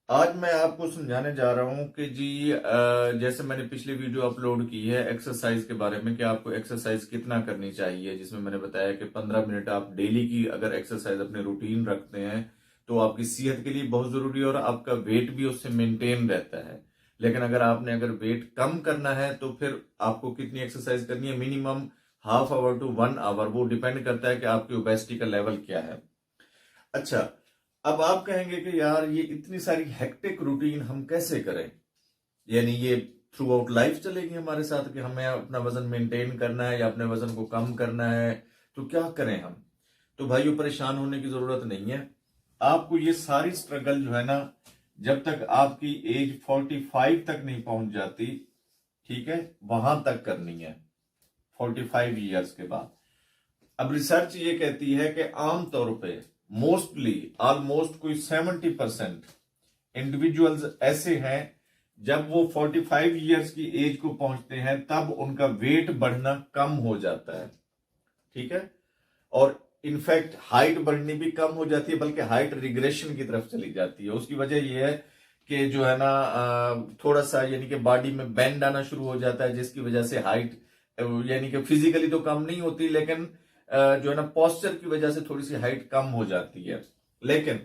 आज मैं आपको समझाने जा रहा हूं कि जी जैसे मैंने पिछली वीडियो अपलोड की है एक्सरसाइज के बारे में कि आपको एक्सरसाइज कितना करनी चाहिए, जिसमें मैंने बताया कि 15 मिनट आप डेली की अगर एक्सरसाइज अपने रूटीन रखते हैं तो आपकी सेहत के लिए बहुत जरूरी है और आपका वेट भी उससे मेंटेन रहता है। लेकिन अगर वेट कम करना है तो फिर आपको कितनी एक्सरसाइज करनी है, minimum half hour to 1 hour, वो डिपेंड करता है कि आपकी ओबेसिटी का लेवल क्या है। अच्छा, अब आप कहेंगे कि यार ये इतनी सारी हेक्टिक रूटीन हम कैसे करें, यानी ये थ्रू आउट लाइफ चलेगी हमारे साथ कि हमें अपना वजन मेंटेन करना है या अपने वजन को कम करना है, तो क्या करें हम। तो भाइयों, परेशान होने की जरूरत नहीं है। आपको ये सारी स्ट्रगल जो है ना, जब तक आपकी एज 45 तक नहीं पहुंच जाती, ठीक है, वहां तक करनी है, 45 ईयर्स के बाद। अब रिसर्च ये कहती है कि आमतौर पे मोस्टली ऑलमोस्ट कोई 70% इंडिविजुअल्स ऐसे हैं जब वो 45 ईयर्स की एज को पहुंचते हैं तब उनका वेट बढ़ना कम हो जाता है, ठीक है। और इनफैक्ट हाइट बढ़नी भी कम हो जाती है, बल्कि हाइट रिग्रेशन की तरफ चली जाती है। उसकी वजह यह है कि जो है ना थोड़ा सा यानी कि बॉडी में बेंड आना शुरू हो जाता है, जिसकी वजह से हाइट यानी कि फिजिकली तो कम नहीं होती, लेकिन जो है ना पोस्चर की वजह से थोड़ी सी हाइट कम हो जाती है। लेकिन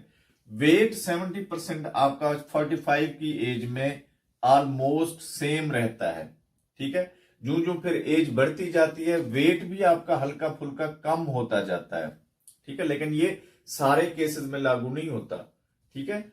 वेट 70% आपका 45 की एज में ऑलमोस्ट सेम रहता है, ठीक है। जो जो फिर एज बढ़ती जाती है वेट भी आपका हल्का फुल्का कम होता जाता है, ठीक है। लेकिन ये सारे केसेस में लागू नहीं होता, ठीक है।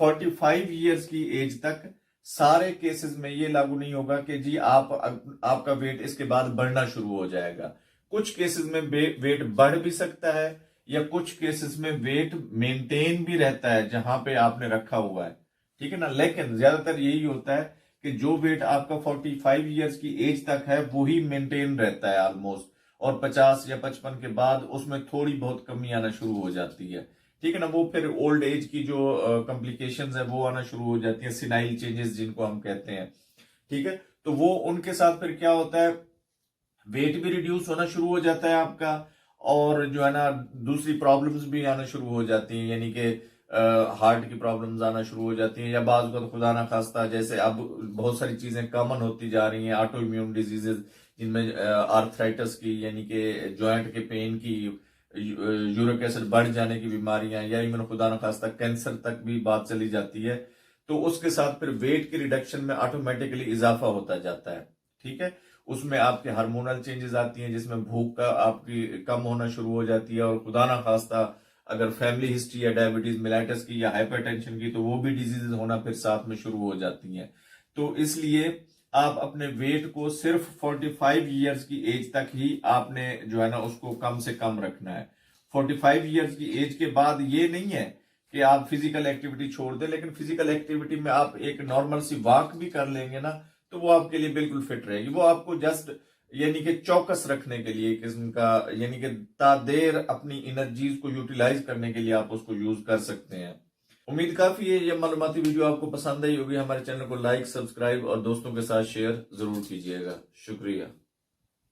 45 ईयर्स की एज तक सारे केसेस में ये लागू नहीं होगा कि जी आपका वेट इसके बाद बढ़ना शुरू हो जाएगा। कुछ केसेस में वेट बढ़ भी सकता है या कुछ केसेस में वेट मेंटेन भी रहता है जहां पे आपने रखा हुआ है, ठीक है ना। लेकिन ज्यादातर यही होता है कि जो वेट आपका 45 ईयर्स की एज तक है वही मेंटेन रहता है ऑलमोस्ट, और 50 या 55 के बाद उसमें थोड़ी बहुत कमी आना शुरू हो जाती है, ठीक है ना। वो फिर ओल्ड एज की जो कॉम्प्लिकेशंस है वो आना शुरू हो जाती है, सिनाइल चेंजेस जिनको हम कहते हैं, ठीक है। तो वो उनके साथ फिर क्या होता है, वेट भी रिड्यूस होना शुरू हो जाता है आपका, और जो है ना दूसरी प्रॉब्लम्स भी आना शुरू हो जाती हैं, यानी कि हार्ट की प्रॉब्लम्स आना शुरू हो जाती हैं, या बाज का तो खुदा ना खास्ता जैसे अब बहुत सारी चीजें कॉमन होती जा रही हैं, ऑटो इम्यून डिजीजेस जिनमें आर्थराइटिस की यानी कि जॉइंट के पेन की, यूरिक एसिड बढ़ जाने की बीमारियां, या इवन खुदा ना खास्ता कैंसर तक भी बात चली जाती है। तो उसके साथ फिर वेट की रिडक्शन में ऑटोमेटिकली इजाफा होता जाता है, ठीक है। उसमें आपके हार्मोनल चेंजेस आती हैं जिसमें भूख का आपकी कम होना शुरू हो जाती है, और खुदा ना खास्ता अगर फैमिली हिस्ट्री है डायबिटीज मिलाइटिस की या हाइपरटेंशन की तो वो भी डिजीजेस होना फिर साथ में शुरू हो जाती हैं। तो इसलिए आप अपने वेट को सिर्फ 45 ईयर्स की एज तक ही आपने जो है ना उसको कम से कम रखना है। 45 ईयर्स की एज के बाद ये नहीं है कि आप फिजिकल एक्टिविटी छोड़ दें, लेकिन फिजिकल एक्टिविटी में आप एक नॉर्मल सी वॉक भी कर लेंगे ना तो वो आपके लिए बिल्कुल फिट रहेगी। वो आपको जस्ट यानी कि चौकस रखने के लिए किस्म का, यानी कि तादेर अपनी एनर्जीज को यूटिलाइज करने के लिए आप उसको यूज कर सकते हैं। उम्मीद काफी है ये मालूमाती वीडियो आपको पसंद आई होगी। हमारे चैनल को लाइक, सब्सक्राइब और दोस्तों के साथ शेयर जरूर कीजिएगा। शुक्रिया।